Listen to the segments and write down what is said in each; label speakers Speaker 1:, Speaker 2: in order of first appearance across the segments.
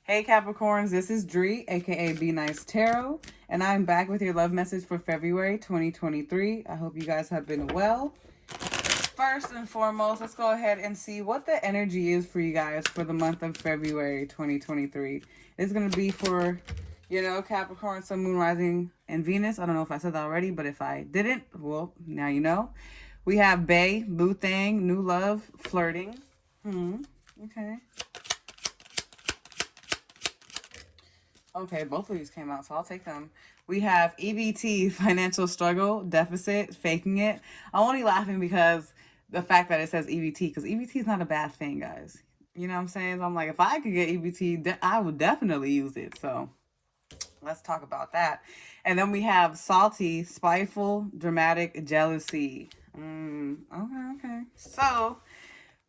Speaker 1: Hey Capricorns, this is Dree, aka Be Nice Tarot, and I'm back with your love message for February 2023. I hope you guys have been well. First and foremost, let's go ahead and see what the energy is for you guys for the month of February 2023. It's going to be for, Capricorn, Sun, Moon, Rising, and Venus. I don't know if I said that already, but if I didn't, well, now you know. We have Bae, Boo Thang, New Love, Flirting. Okay. Okay, both of these came out, so I'll take them. We have EBT, financial struggle, deficit, faking it. I'm only laughing because the fact that it says EBT, because EBT is not a bad thing, guys. You know what I'm saying? So I'm like, if I could get EBT, I would definitely use it. So let's talk about that. And then we have salty, spiteful, dramatic, jealousy. Okay. So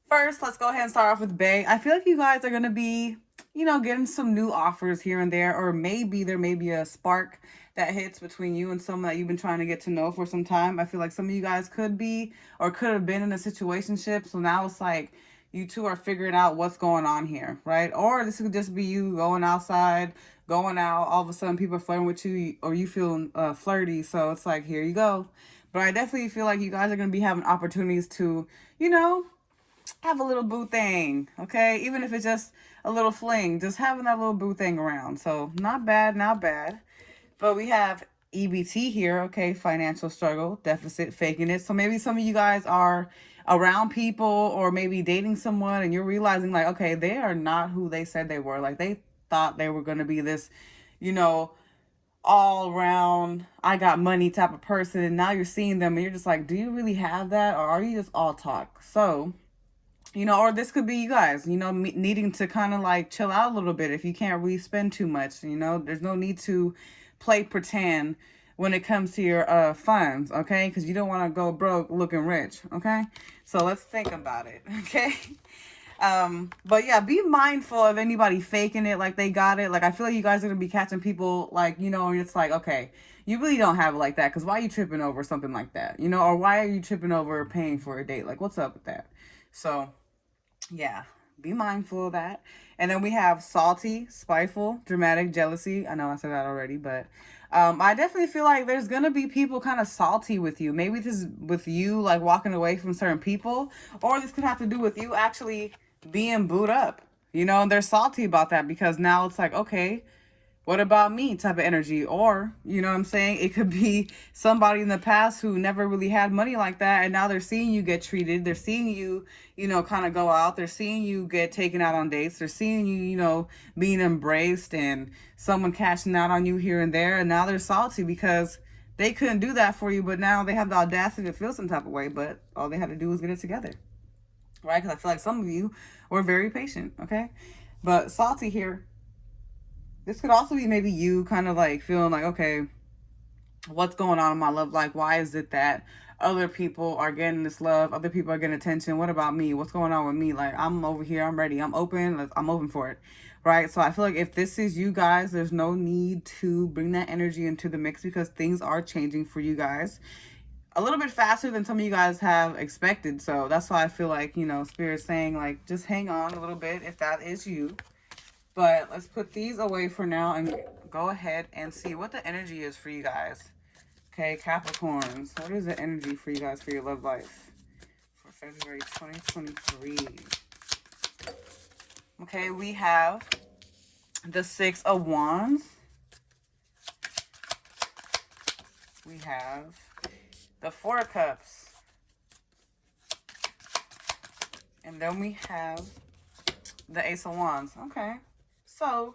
Speaker 1: first, let's go ahead and start off with Bae. I feel like you guys are going to be, getting some new offers here and there, or maybe there may be a spark that hits between you and someone that you've been trying to get to know for some time. I feel like some of you guys could be or could have been in a situationship. So now it's like you two are figuring out what's going on here, right? Or this could just be you going outside, going out, all of a sudden people are flirting with you or you feel flirty. So it's like, here you go. But I definitely feel like you guys are going to be having opportunities to, have a little boo thing, okay? Even if it's just a little fling, just having that little boo thing around. So not bad, not bad. But we have EBT here, okay? Financial struggle, deficit, faking it. So maybe some of you guys are around people or maybe dating someone and you're realizing like, okay, they are not who they said they were. Like they thought they were going to be this, all around, I got money type of person. And now you're seeing them and you're just like, do you really have that? Or are you just all talk? So or this could be you guys, needing to kind of like chill out a little bit if you can't really spend too much. There's no need to play pretend when it comes to your funds, okay? Because you don't want to go broke looking rich, okay? So let's think about it, okay? But yeah, be mindful of anybody faking it like they got it. Like I feel like you guys are gonna be catching people like, and it's like, okay, you really don't have it like that, because why are you tripping over something like that? Or why are you tripping over paying for a date? Like what's up with that? So yeah, be mindful of that. And then we have salty, spiteful, dramatic, jealousy. I know I said that already, but I definitely feel like there's gonna be people kind of salty with you. Maybe this is with you like walking away from certain people, or this could have to do with you actually being booed up. And they're salty about that because now it's like, okay, what about me type of energy. Or you know what I'm saying, it could be somebody in the past who never really had money like that, and now they're seeing you get treated, they're seeing you kind of go out, they're seeing you get taken out on dates, they're seeing you being embraced and someone cashing out on you here and there, and now they're salty because they couldn't do that for you, but now they have the audacity to feel some type of way, but all they had to do was get it together, right? Because I feel like some of you were very patient, okay? But salty here, this could also be maybe you kind of like feeling like, okay, what's going on in my love life? Why is it that other people are getting this love? Other people are getting attention. What about me? What's going on with me? Like, I'm over here. I'm ready. I'm open. I'm open for it. Right? So I feel like if this is you guys, there's no need to bring that energy into the mix because things are changing for you guys a little bit faster than some of you guys have expected. So that's why I feel like, Spirit's saying like, just hang on a little bit if that is you. But let's put these away for now and go ahead and see what the energy is for you guys. Okay, Capricorns, what is the energy for you guys for your love life for February 2023? Okay, we have the Six of Wands. We have the Four of Cups. And then we have the Ace of Wands. Okay. So,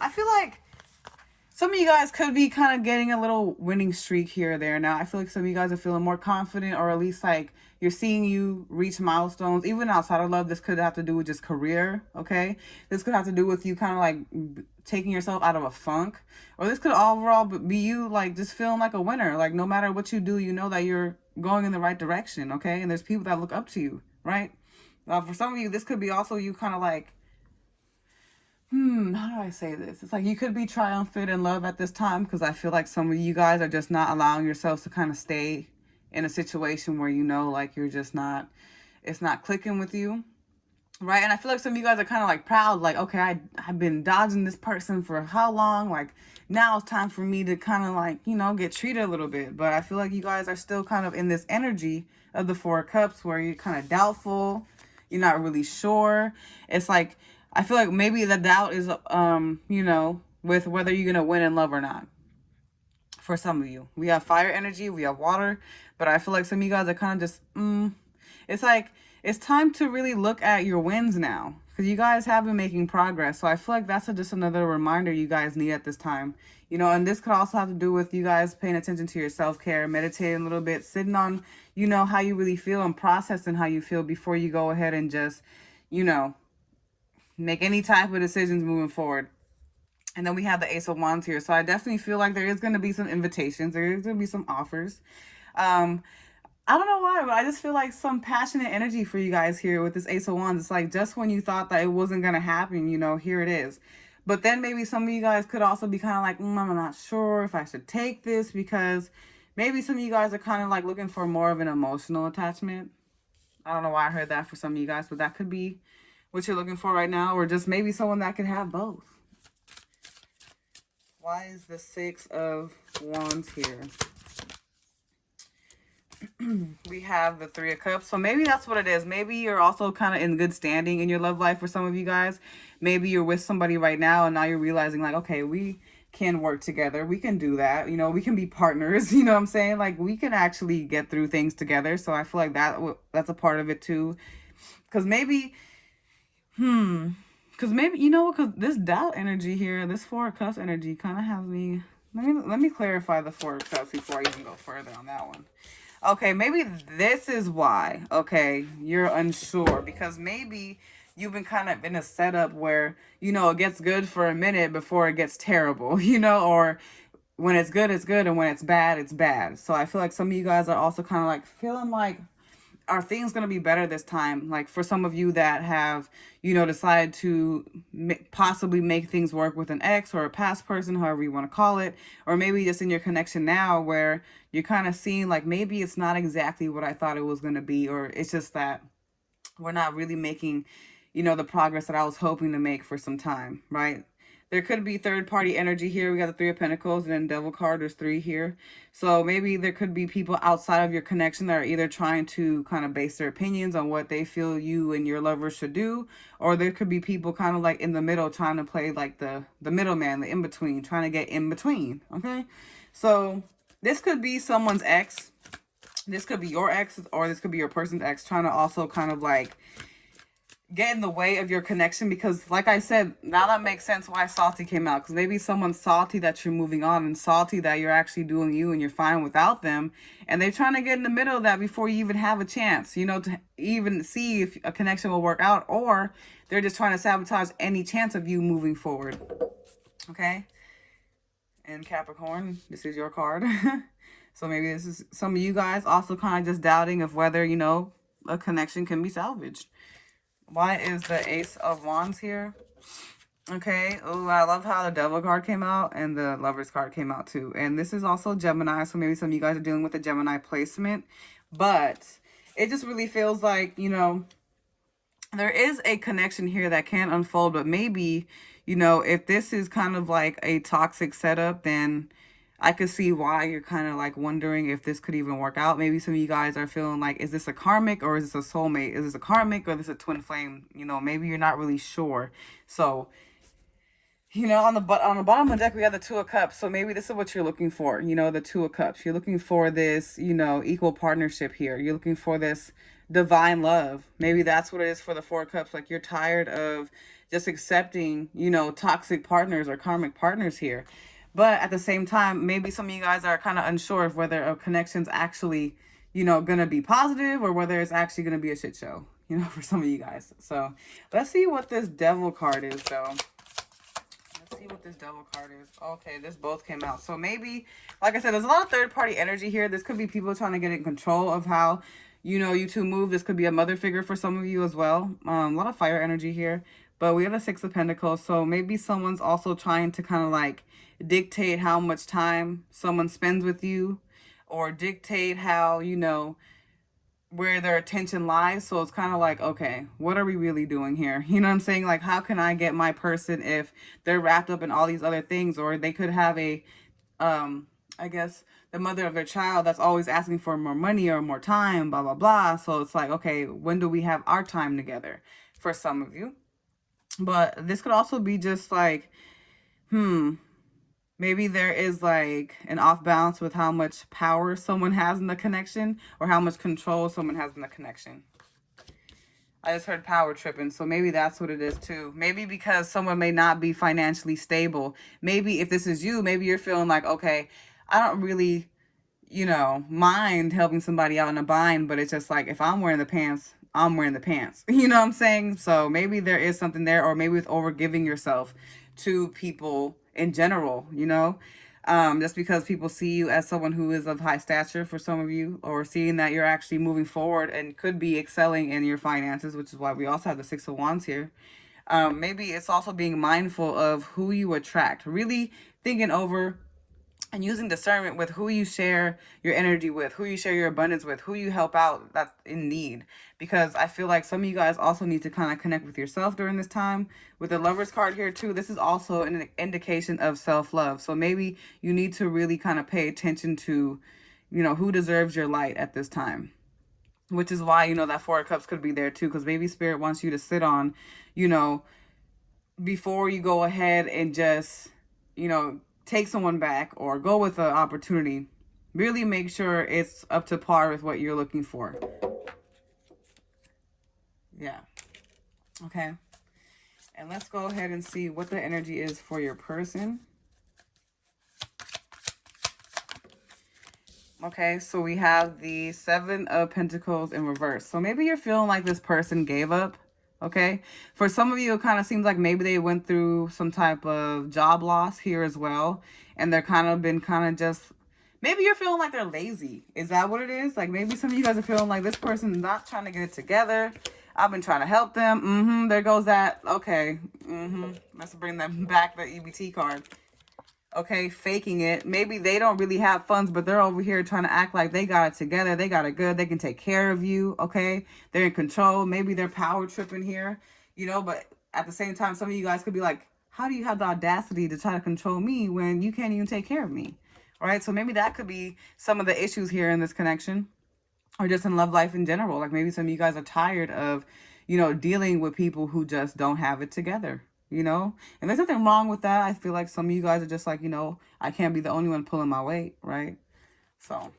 Speaker 1: I feel like some of you guys could be kind of getting a little winning streak here or there. Now, I feel like some of you guys are feeling more confident, or at least like you're seeing you reach milestones. Even outside of love, this could have to do with just career, okay? This could have to do with you kind of like taking yourself out of a funk. Or this could overall be you like just feeling like a winner. Like no matter what you do, you know that you're going in the right direction, okay? And there's people that look up to you, right? For some of you, this could be also you kind of like, how do I say this? It's like you could be triumphant in love at this time because I feel like some of you guys are just not allowing yourselves to kind of stay in a situation where like you're just not, it's not clicking with you. right? And I feel like some of you guys are kind of like proud, like, okay, I've been dodging this person for how long? Like, now it's time for me to kind of like, get treated a little bit. But I feel like you guys are still kind of in this energy of the Four of Cups where you're kind of doubtful, you're not really sure. It's like, I feel like maybe the doubt is, with whether you're going to win in love or not. For some of you, we have fire energy, we have water, but I feel like some of you guys are kind of just, it's like, it's time to really look at your wins now because you guys have been making progress. So I feel like that's just another reminder you guys need at this time. And this could also have to do with you guys paying attention to your self-care, meditating a little bit, sitting on, how you really feel and processing how you feel before you go ahead and just, you know, make any type of decisions moving forward. And then we have the Ace of Wands here. So I definitely feel like there is going to be some invitations. There is going to be some offers. I don't know why, but I just feel like some passionate energy for you guys here with this Ace of Wands. It's like just when you thought that it wasn't going to happen, here it is. But then maybe some of you guys could also be kind of like, I'm not sure if I should take this because maybe some of you guys are kind of like looking for more of an emotional attachment. I don't know why I heard that for some of you guys, but that could be what you're looking for right now, or just maybe someone that could have both. Why is the Six of Wands here? We have the Three of Cups. So maybe that's what it is. Maybe you're also kind of in good standing in your love life for some of you guys. Maybe you're with somebody right now and now you're realizing like, okay, we can work together. We can do that. We can be partners. You know what I'm saying? Like we can actually get through things together. So I feel like that's a part of it too. Because maybe, because this doubt energy here, this Four of Cups energy kind of has me. Let me clarify the Four of Cups before I even go further on that one. Okay, maybe this is why, okay, you're unsure. Because maybe you've been kind of in a setup where, it gets good for a minute before it gets terrible, or when it's good, and when it's bad, it's bad. So I feel like some of you guys are also kind of like feeling like, are things going to be better this time? Like for some of you that have, decided to possibly make things work with an ex or a past person, however you want to call it, or maybe just in your connection now where you're kind of seeing like, maybe it's not exactly what I thought it was going to be, or it's just that we're not really making, the progress that I was hoping to make for some time, right? There could be third-party energy here. We got the Three of Pentacles and then Devil card. There's 3 here. So maybe there could be people outside of your connection that are either trying to kind of base their opinions on what they feel you and your lover should do. Or there could be people kind of like in the middle trying to play like the middleman, the in-between, trying to get in between, okay? So this could be someone's ex. This could be your ex, or this could be your person's ex trying to also kind of like get in the way of your connection. Because like I said, now that makes sense why salty came out. Because maybe someone's salty that you're moving on and salty that you're actually doing you and you're fine without them, and they're trying to get in the middle of that before you even have a chance, to even see if a connection will work out, or they're just trying to sabotage any chance of you moving forward. Okay, and Capricorn, this is your card. So maybe this is some of you guys also kind of just doubting of whether a connection can be salvaged. Why is the Ace of Wands here? Okay. Oh, I love how the Devil card came out and the Lovers card came out too. And this is also Gemini. So maybe some of you guys are dealing with the Gemini placement. But it just really feels like, there is a connection here that can unfold. But maybe, if this is kind of like a toxic setup, then I could see why you're kind of like wondering if this could even work out. Maybe some of you guys are feeling like, is this a karmic or is this a soulmate? Is this a karmic or is this a twin flame? Maybe you're not really sure. So, on the bottom of the deck, we have the Two of Cups. So maybe this is what you're looking for, the Two of Cups. You're looking for this, equal partnership here. You're looking for this divine love. Maybe that's what it is for the Four of Cups. Like you're tired of just accepting, toxic partners or karmic partners here. But at the same time, maybe some of you guys are kind of unsure of whether a connection's actually, going to be positive or whether it's actually going to be a shit show, for some of you guys. So let's see what this Devil card is, though. Let's see what this Devil card is. Okay, this both came out. So maybe, like I said, there's a lot of third-party energy here. This could be people trying to get in control of how, you two move. This could be a mother figure for some of you as well. A lot of fire energy here. But we have a Six of Pentacles. So maybe someone's also trying to kind of like dictate how much time someone spends with you, or dictate how, where their attention lies. So it's kind of like, okay, what are we really doing here? You know what I'm saying? Like, how can I get my person if they're wrapped up in all these other things? Or they could have a, I guess, the mother of their child that's always asking for more money or more time, blah, blah, blah. So it's like, okay, when do we have our time together for some of you? But this could also be just like, maybe there is like an off balance with how much power someone has in the connection or how much control someone has in the connection. I just heard power tripping, so maybe that's what it is too. Maybe because someone may not be financially stable. Maybe if this is you, maybe you're feeling like, okay, I don't really, mind helping somebody out in a bind, but it's just like if I'm wearing the pants, I'm wearing the pants. You know what I'm saying? So maybe there is something there, or maybe with over giving yourself to people in general, just because people see you as someone who is of high stature for some of you, or seeing that you're actually moving forward and could be excelling in your finances, which is why we also have the Six of Wands here. Maybe it's also being mindful of who you attract, really thinking over and using discernment with who you share your energy with, who you share your abundance with, who you help out that's in need. Because I feel like some of you guys also need to kind of connect with yourself during this time. With the Lovers card here too, this is also an indication of self-love. So maybe you need to really kind of pay attention to, who deserves your light at this time. Which is why, that Four of Cups could be there too. Because maybe Spirit wants you to sit on, before you go ahead and just, take someone back or go with an opportunity, really make sure it's up to par with what you're looking for. Yeah. Okay. And let's go ahead and see what the energy is for your person. Okay, so we have the Seven of Pentacles in reverse. So maybe you're feeling like this person gave up. Okay, for some of you, it kind of seems like maybe they went through some type of job loss here as well. And they're just, maybe you're feeling like they're lazy. Is that what it is? Like maybe some of you guys are feeling like this person is not trying to get it together. I've been trying to help them. There goes that. Okay. Let's bring them back, the EBT card. Okay, faking it. Maybe they don't really have funds, but they're over here trying to act like they got it together. They got it good. They can take care of you. Okay, they're in control. Maybe they're power tripping here, but at the same time, some of you guys could be like, how do you have the audacity to try to control me when you can't even take care of me? All right, so maybe that could be some of the issues here in this connection, or just in love life in general. Like maybe some of you guys are tired of, dealing with people who just don't have it together. And there's nothing wrong with that. I feel like some of you guys are just like, I can't be the only one pulling my weight, right? So,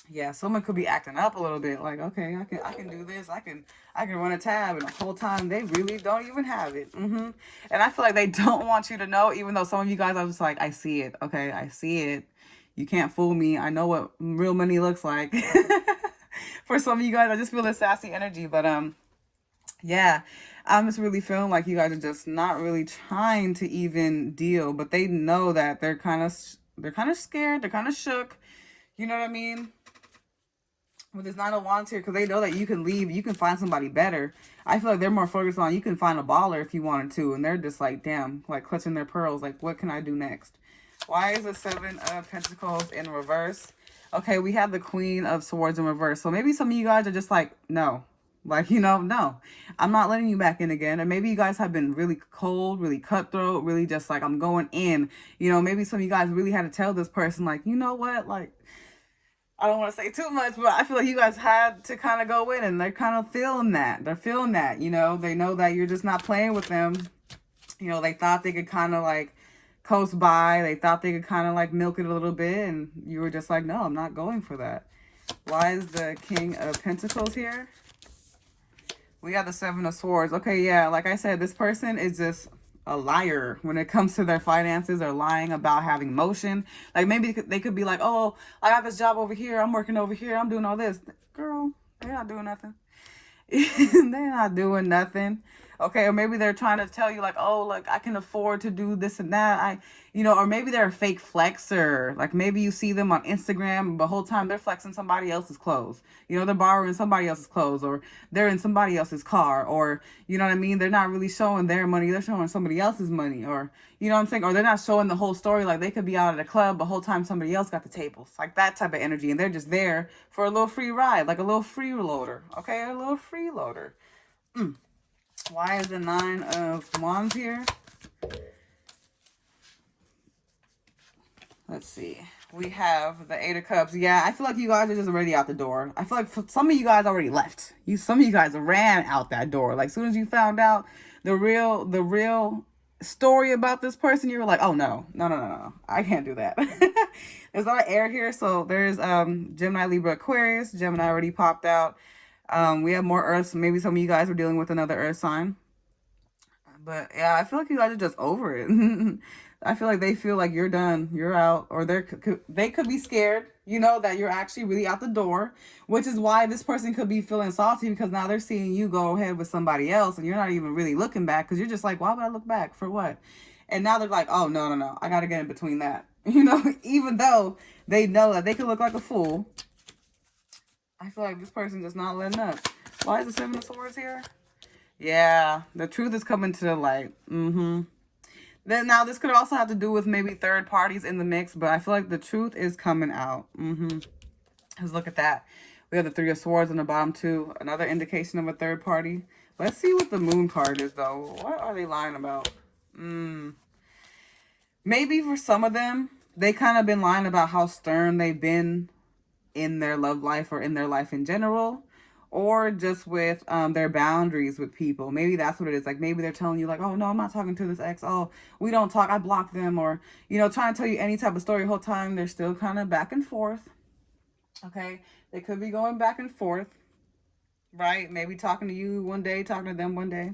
Speaker 1: yeah, someone could be acting up a little bit, like, okay, I can do this, I can run a tab, and the whole time they really don't even have it. And I feel like they don't want you to know, even though some of you guys are just like, I see it, okay, I see it. You can't fool me. I know what real money looks like. For some of you guys, I just feel this sassy energy, but yeah, I'm just really feeling like you guys are just not really trying to even deal, but they know that they're kind of scared, they're kind of shook. You know what I mean? With this Nine of Wands here, because they know that you can leave, you can find somebody better. I feel like they're more focused on you can find a baller if you wanted to, and they're just like, damn, like clutching their pearls, like, what can I do next? Why is the Seven of Pentacles in reverse? Okay, we have the Queen of Swords in reverse. So maybe some of you guys are just like, no. Like, no, I'm not letting you back in again. And maybe you guys have been really cold, really cutthroat, really just like, I'm going in. Maybe some of you guys really had to tell this person, like, you know what? Like, I don't want to say too much, but I feel like you guys had to kind of go in, and they're kind of feeling that. They're feeling that, they know that you're just not playing with them. They thought they could kind of like coast by. They thought they could kind of like milk it a little bit. And you were just like, no, I'm not going for that. Why is the King of Pentacles here? We got the Seven of Swords. Okay, yeah, like I said, this person is just a liar when it comes to their finances, or lying about having motion. Like maybe they could be like, oh, I got this job over here. I'm working over here. I'm doing all this. Girl, they're not doing nothing. They're not doing nothing. Okay, or maybe they're trying to tell you like, oh, like I can afford to do this and that. Or maybe they're a fake flexer. Like maybe you see them on Instagram, but the whole time they're flexing somebody else's clothes. They're borrowing somebody else's clothes, or they're in somebody else's car, or you know what I mean? They're not really showing their money, they're showing somebody else's money, or you know what I'm saying? Or they're not showing the whole story. Like they could be out at a club the whole time somebody else got the tables. Like that type of energy. And they're just there for a little free ride, like a little freeloader. Okay, a little freeloader. Why is the 9 of Wands here? Let's see. We have the 8 of Cups. Yeah, I feel like you guys are just already out the door. I feel like some of you guys already left. Some of you guys ran out that door. Like, as soon as you found out the real story about this person, you were like, oh, no. I can't do that. There's a lot of air here. So there's Gemini, Libra, Aquarius. Gemini already popped out. We have more Earth. So maybe some of you guys are dealing with another Earth sign. But yeah, I feel like you guys are just over it. I feel like they feel like you're done, you're out, or they could be scared, that you're actually really out the door, which is why this person could be feeling salty because now they're seeing you go ahead with somebody else and you're not even really looking back because you're just like, why would I look back for what? And now they're like, oh, no, I got to get in between that. Even though they know that they could look like a fool. I feel like this person just not letting up. Why is the 7 of Swords here? Yeah, the truth is coming to the light. Then now this could also have to do with maybe third parties in the mix, but I feel like the truth is coming out. Let's look at that. We have the 3 of Swords on the bottom too. Another indication of a third party. Let's see what the Moon card is though. What are they lying about? Maybe for some of them, they kind of been lying about how stern they've been in their love life or in their life in general. Or just with their boundaries with people. Maybe that's what it is. Like maybe they're telling you like, oh no, I'm not talking to this ex. Oh, we don't talk. I block them. Or, trying to tell you any type of story the whole time. They're still kind of back and forth. Okay. They could be going back and forth. Right. Maybe talking to you one day, talking to them one day.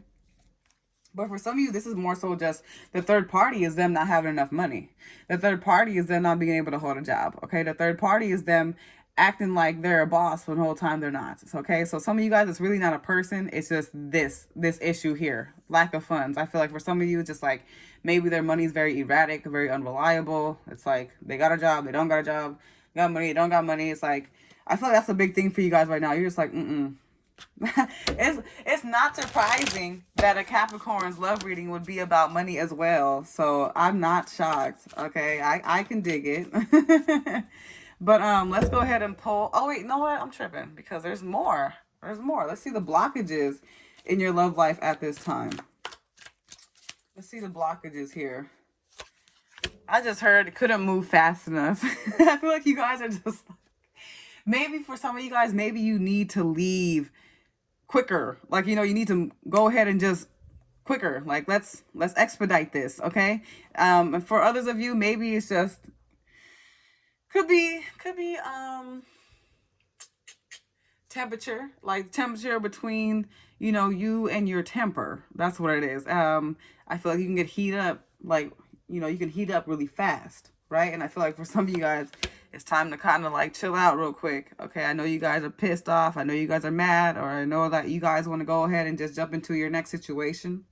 Speaker 1: But for some of you, this is more so just the third party is them not having enough money. The third party is them not being able to hold a job. Okay. The third party is them acting like they're a boss when the whole time they're not. Okay, so some of you guys, it's really not a person. It's just this issue here, lack of funds. I feel like for some of you, it's just like maybe their money's very erratic, very unreliable. It's like they got a job, they don't got a job, got money, don't got money. It's like I feel like that's a big thing for you guys right now. You're just like, It's not surprising that a Capricorn's love reading would be about money as well. So I'm not shocked. Okay, I can dig it. But let's go ahead and pull. Oh wait, you know what? I'm tripping because there's more. There's more. Let's see the blockages in your love life at this time. Let's see the blockages here. I just heard couldn't move fast enough. I feel like you guys are just maybe for some of you guys, maybe you need to leave quicker. Like you need to go ahead and just quicker. Like let's expedite this, okay? And for others of you, maybe it's just could be temperature between you and your temper. That's what it is. I feel like you can get heat up you can heat up really fast, right? And I feel like for some of you guys it's time to kind of like chill out real quick. Okay, I know you guys are pissed off, I know you guys are mad, or I know that you guys want to go ahead and just jump into your next situation.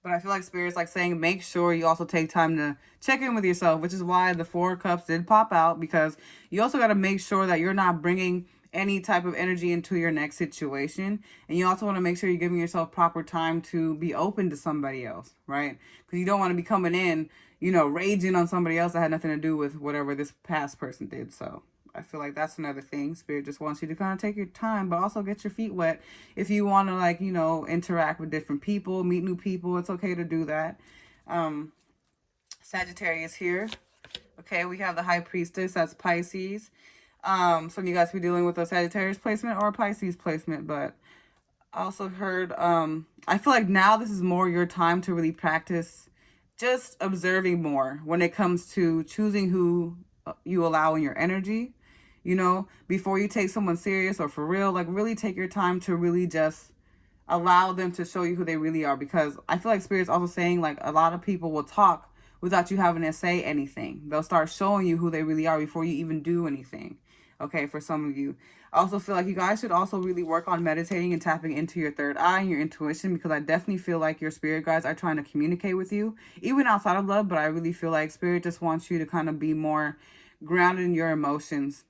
Speaker 1: But I feel like Spirit's like saying, make sure you also take time to check in with yourself, which is why the 4 of Cups did pop out, because you also got to make sure that you're not bringing any type of energy into your next situation. And you also want to make sure you're giving yourself proper time to be open to somebody else, right? Because you don't want to be coming in, raging on somebody else that had nothing to do with whatever this past person did. So I feel like that's another thing. Spirit just wants you to kind of take your time, but also get your feet wet. If you want to interact with different people, meet new people, it's okay to do that. Sagittarius here. Okay, we have the High Priestess. That's Pisces. Some of you guys be dealing with a Sagittarius placement or a Pisces placement, but I also heard, I feel like now this is more your time to really practice just observing more when it comes to choosing who you allow in your energy. Before you take someone serious or for real, like really take your time to really just allow them to show you who they really are. Because I feel like Spirit's also saying like a lot of people will talk without you having to say anything. They'll start showing you who they really are before you even do anything. Okay, for some of you. I also feel like you guys should also really work on meditating and tapping into your third eye and your intuition, because I definitely feel like your spirit guides are trying to communicate with you, even outside of love. But I really feel like spirit just wants you to kind of be more grounded in your emotions.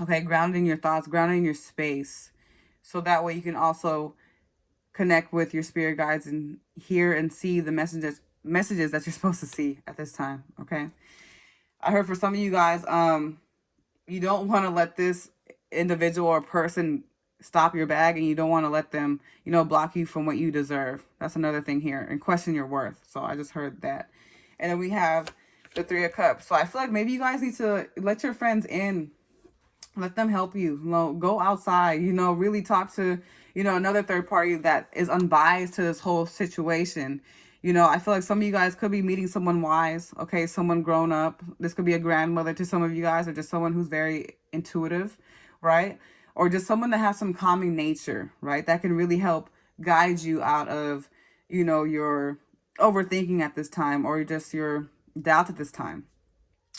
Speaker 1: Okay, grounded in your thoughts, grounded in your space. So that way you can also connect with your spirit guides and hear and see the messages that you're supposed to see at this time. Okay. I heard for some of you guys, you don't want to let this individual or person stop your bag, and you don't want to let them, block you from what you deserve. That's another thing here, and question your worth. So I just heard that. And then we have the Three of Cups. So I feel like maybe you guys need to let your friends in, let them help you, go outside, really talk to, another third party that is unbiased to this whole situation. I feel like some of you guys could be meeting someone wise, okay, someone grown up. This could be a grandmother to some of you guys, or just someone who's very intuitive, right? Or just someone that has some calming nature, right? That can really help guide you out of, your overthinking at this time, or just your doubt at this time,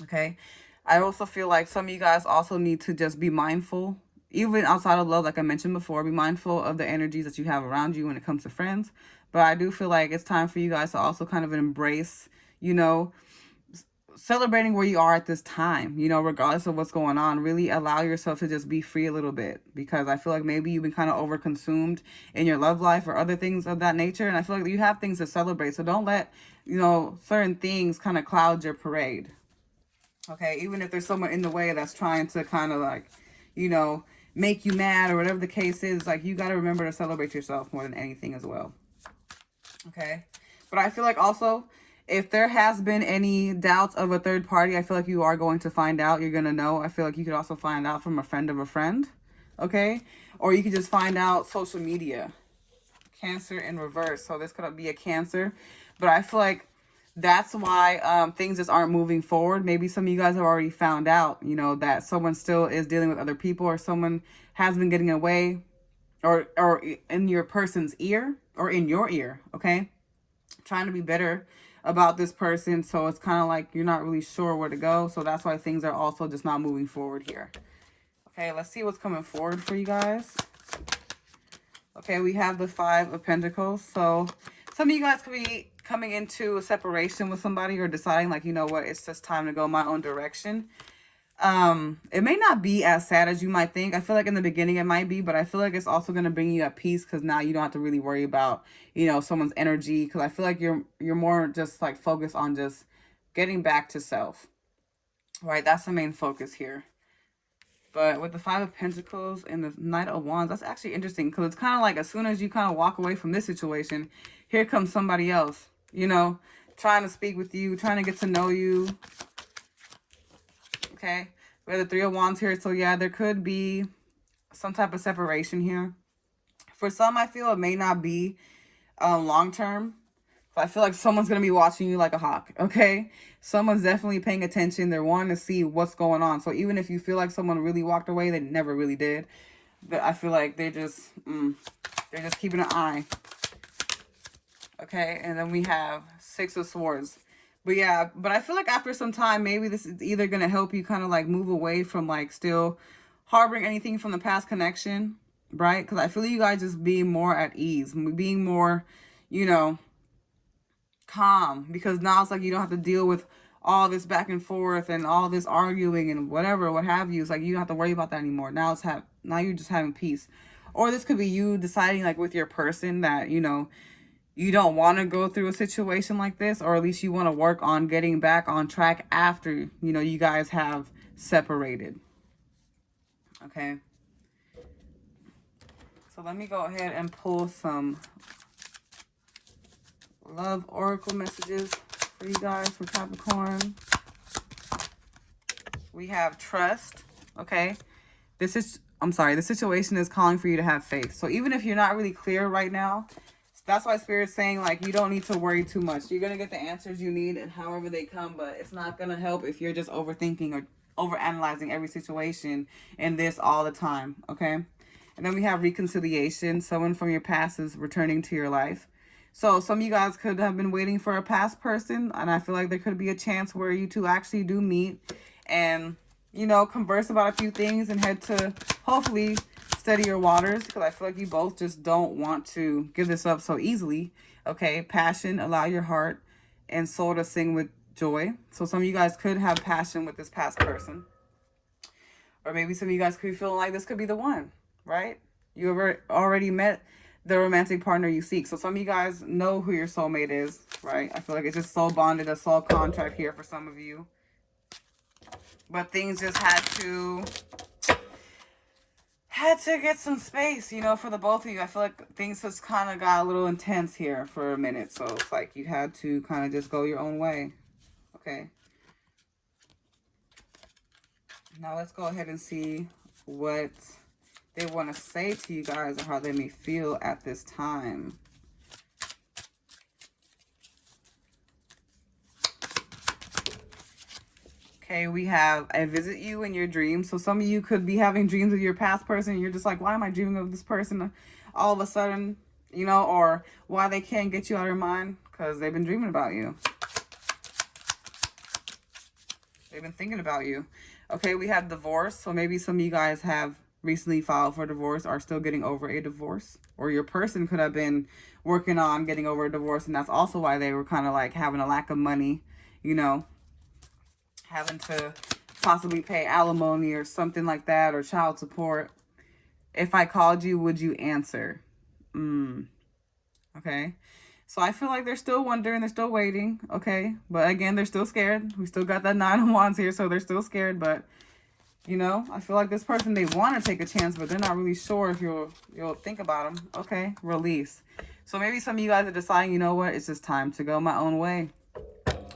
Speaker 1: okay? I also feel like some of you guys also need to just be mindful, even outside of love, like I mentioned before, be mindful of the energies that you have around you when it comes to friends. But I do feel like it's time for you guys to also kind of embrace, celebrating where you are at this time, regardless of what's going on. Really allow yourself to just be free a little bit, because I feel like maybe you've been kind of overconsumed in your love life or other things of that nature. And I feel like you have things to celebrate. So don't let, certain things kind of cloud your parade. Okay, even if there's someone in the way that's trying to kind of like, make you mad or whatever the case is, like you got to remember to celebrate yourself more than anything as well. Okay, but I feel like also, if there has been any doubts of a third party, I feel like you are going to find out. You're going to know. I feel like you could also find out from a friend of a friend. Okay, or you could just find out social media. Cancer in reverse. So this could be a Cancer, but I feel like that's why things just aren't moving forward. Maybe some of you guys have already found out, that someone still is dealing with other people, or someone has been getting away, or in your person's ear, or in your ear, okay? Trying to be better about this person. So it's kind of like you're not really sure where to go. So that's why things are also just not moving forward here. Okay, let's see what's coming forward for you guys. Okay, we have the Five of Pentacles. So some of you guys could be coming into a separation with somebody, or deciding like, what, it's just time to go my own direction. It may not be as sad as you might think. I feel like in the beginning it might be, but I feel like it's also going to bring you at peace, because now you don't have to really worry about, someone's energy, because I feel like you're more just like focused on just getting back to self, right? That's the main focus here. But with the Five of Pentacles and the Knight of Wands, that's actually interesting, because it's kind of like as soon as you kind of walk away from this situation, here comes somebody else, trying to speak with you, trying to get to know you. Okay, we have the Three of Wands here. So yeah, there could be some type of separation here. For some, I feel it may not be long term. I feel like someone's going to be watching you like a hawk, okay? Someone's definitely paying attention. They're wanting to see what's going on. So even if you feel like someone really walked away, they never really did. But I feel like they're just keeping an eye. Okay, and then we have Six of Swords. But yeah, but I feel like after some time, maybe this is either going to help you kind of like move away from like still harboring anything from the past connection, right? Because I feel you guys just being more at ease, being more, calm, because now it's like you don't have to deal with all this back and forth and all this arguing and whatever, what have you. It's like you don't have to worry about that anymore. Now you're just having peace. Or this could be you deciding like with your person that, you don't want to go through a situation like this, or at least you want to work on getting back on track after, you guys have separated. Okay. So let me go ahead and pull some love oracle messages for you guys for Capricorn. We have trust. Okay, the situation is calling for you to have faith. So even if you're not really clear right now, that's why Spirit's saying like you don't need to worry too much. You're gonna get the answers you need and however they come, but it's not gonna help if you're just overthinking or overanalyzing every situation and this all the time. Okay, and then we have reconciliation. Someone from your past is returning to your life. So some of you guys could have been waiting for a past person, and I feel like there could be a chance where you two actually do meet, and you know, converse about a few things and head to hopefully steady your waters, because I feel like you both just don't want to give this up so easily. Okay, passion, allow your heart and soul to sing with joy. So some of you guys could have passion with this past person. Or maybe some of you guys could be feeling like this could be the one, right? You already met the romantic partner you seek. So some of you guys know who your soulmate is, right? I feel like it's just soul bonded, a soul contract here for some of you. But things just had to get some space, you know, for the both of you. I feel like things just kind of got a little intense here for a minute. So it's like you had to kind of just go your own way. Okay. Now let's go ahead and see what they want to say to you guys or how they may feel at this time. Okay, we have, I visit you in your dreams. So some of you could be having dreams of your past person. And you're just like, why am I dreaming of this person all of a sudden? You know, or why they can't get you out of your mind? Because they've been dreaming about you. They've been thinking about you. Okay, we have divorce. So maybe some of you guys have recently filed for divorce, are still getting over a divorce. Or your person could have been working on getting over a divorce. And that's also why they were kind of like having a lack of money, you know, having to possibly pay alimony or something like that, or child support. If I called you, would you answer? Okay. So I feel like they're still wondering, they're still waiting, okay? But again, they're still scared. We still got that 9 of Wands here, so they're still scared. But, you know, I feel like this person, they want to take a chance, but they're not really sure if you'll think about them. Okay, release. So maybe some of you guys are deciding, you know what, it's just time to go my own way,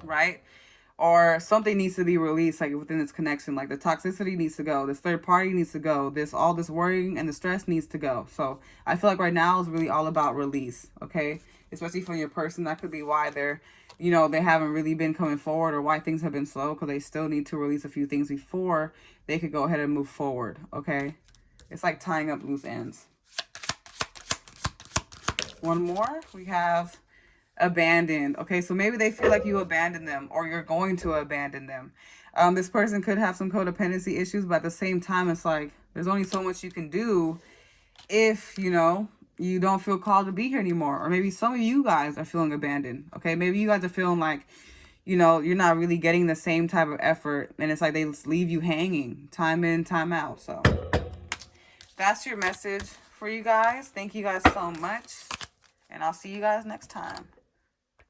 Speaker 1: right? Or something needs to be released, like within this connection, like the toxicity needs to go, this third party needs to go, all this worrying and the stress needs to go. So I feel like right now is really all about release, okay? Especially for your person, that could be why they're, you know, they haven't really been coming forward, or why things have been slow, because they still need to release a few things before they could go ahead and move forward, okay? It's like tying up loose ends. One more, we have abandoned. Okay, so maybe they feel like you abandoned them, or you're going to abandon them. This person could have some codependency issues, but at the same time, it's like there's only so much you can do if, you know, you don't feel called to be here anymore. Or maybe some of you guys are feeling abandoned. Okay, maybe you guys are feeling like, you know, you're not really getting the same type of effort, and it's like they leave you hanging time in, time out. So that's your message for you guys. Thank you guys so much, and I'll see you guys next time.